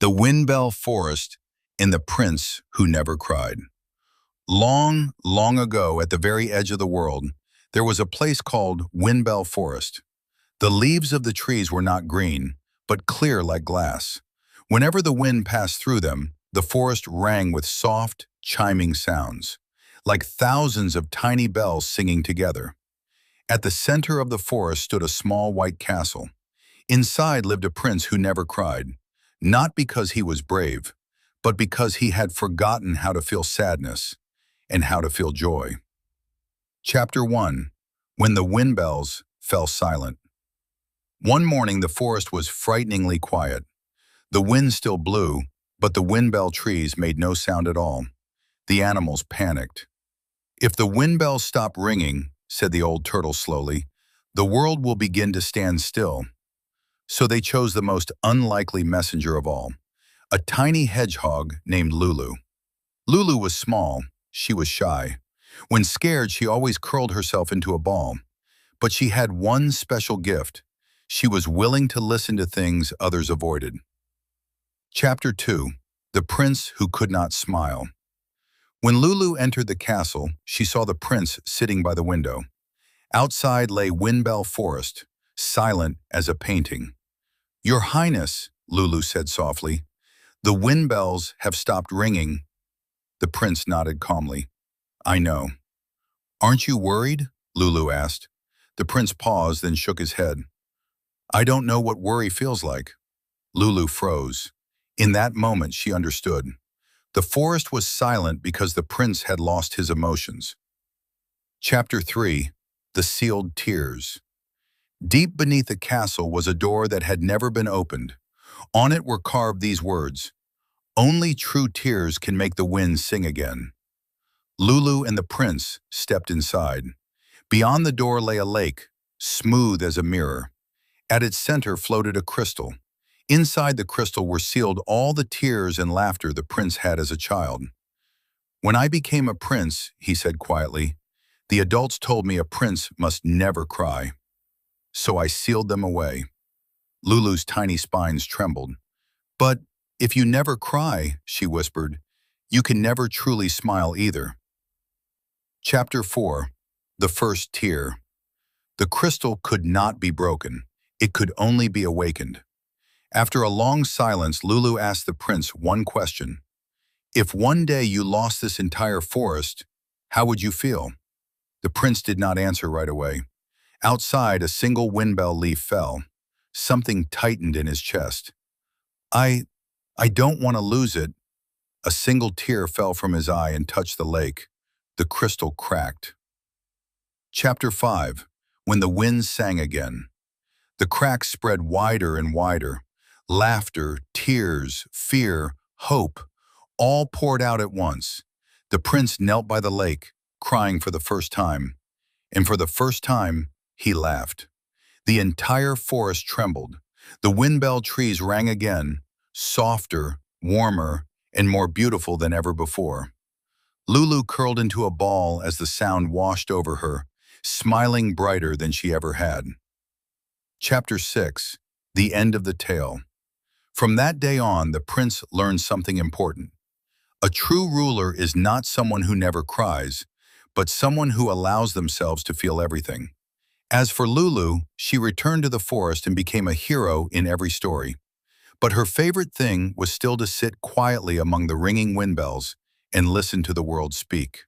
The Windbell Forest and the Prince Who Never Cried. Long, long ago, at the very edge of the world, there was a place called Windbell Forest. The leaves of the trees were not green, but clear like glass. Whenever the wind passed through them, the forest rang with soft, chiming sounds, like thousands of tiny bells singing together. At the center of the forest stood a small white castle. Inside lived a prince who never cried, not because he was brave, but because he had forgotten how to feel sadness and how to feel joy. Chapter 1. When the Windbells Fell Silent. One morning the forest was frighteningly quiet. The wind still blew, but the windbell trees made no sound at all. The animals panicked. "If the windbells stop ringing," said the old turtle slowly, "the world will begin to stand still." So they chose the most unlikely messenger of all, a tiny hedgehog named Lulu. Lulu was small. She was shy. When scared, she always curled herself into a ball. But she had one special gift. She was willing to listen to things others avoided. Chapter 2. The Prince Who Could Not Smile. When Lulu entered the castle, she saw the prince sitting by the window. Outside lay Windbell Forest, silent as a painting. "Your Highness," Lulu said softly, "the windbells have stopped ringing." The prince nodded calmly. "I know." "Aren't you worried?" Lulu asked. The prince paused, then shook his head. "I don't know what worry feels like." Lulu froze. In that moment, she understood. The forest was silent because the prince had lost his emotions. Chapter 3. The Sealed Tears. Deep beneath the castle was a door that had never been opened. On it were carved these words: "Only true tears can make the wind sing again." Lulu and the prince stepped inside. Beyond the door lay a lake, smooth as a mirror. At its center floated a crystal. Inside the crystal were sealed all the tears and laughter the prince had as a child. "When I became a prince," he said quietly, "the adults told me a prince must never cry. So I sealed them away." Lulu's tiny spines trembled. "But if you never cry," she whispered, "you can never truly smile either." Chapter 4. The First Tear. The crystal could not be broken. It could only be awakened. After a long silence, Lulu asked the prince one question. "If one day you lost this entire forest, how would you feel?" The prince did not answer right away. Outside, a single windbell leaf fell. Something tightened in his chest. I don't want to lose it." A single tear fell from his eye and touched the lake. The crystal cracked. Chapter 5. When the Wind Sang Again. The cracks spread wider and wider. Laughter, tears, fear, hope, all poured out at once. The prince knelt by the lake, crying for the first time. And for the first time, he laughed. The entire forest trembled. The windbell trees rang again, softer, warmer, and more beautiful than ever before. Lulu curled into a ball as the sound washed over her, smiling brighter than she ever had. Chapter 6. The End of the Tale. From that day on, the prince learned something important. A true ruler is not someone who never cries, but someone who allows themselves to feel everything. As for Lulu, she returned to the forest and became a hero in every story. But her favorite thing was still to sit quietly among the ringing windbells and listen to the world speak.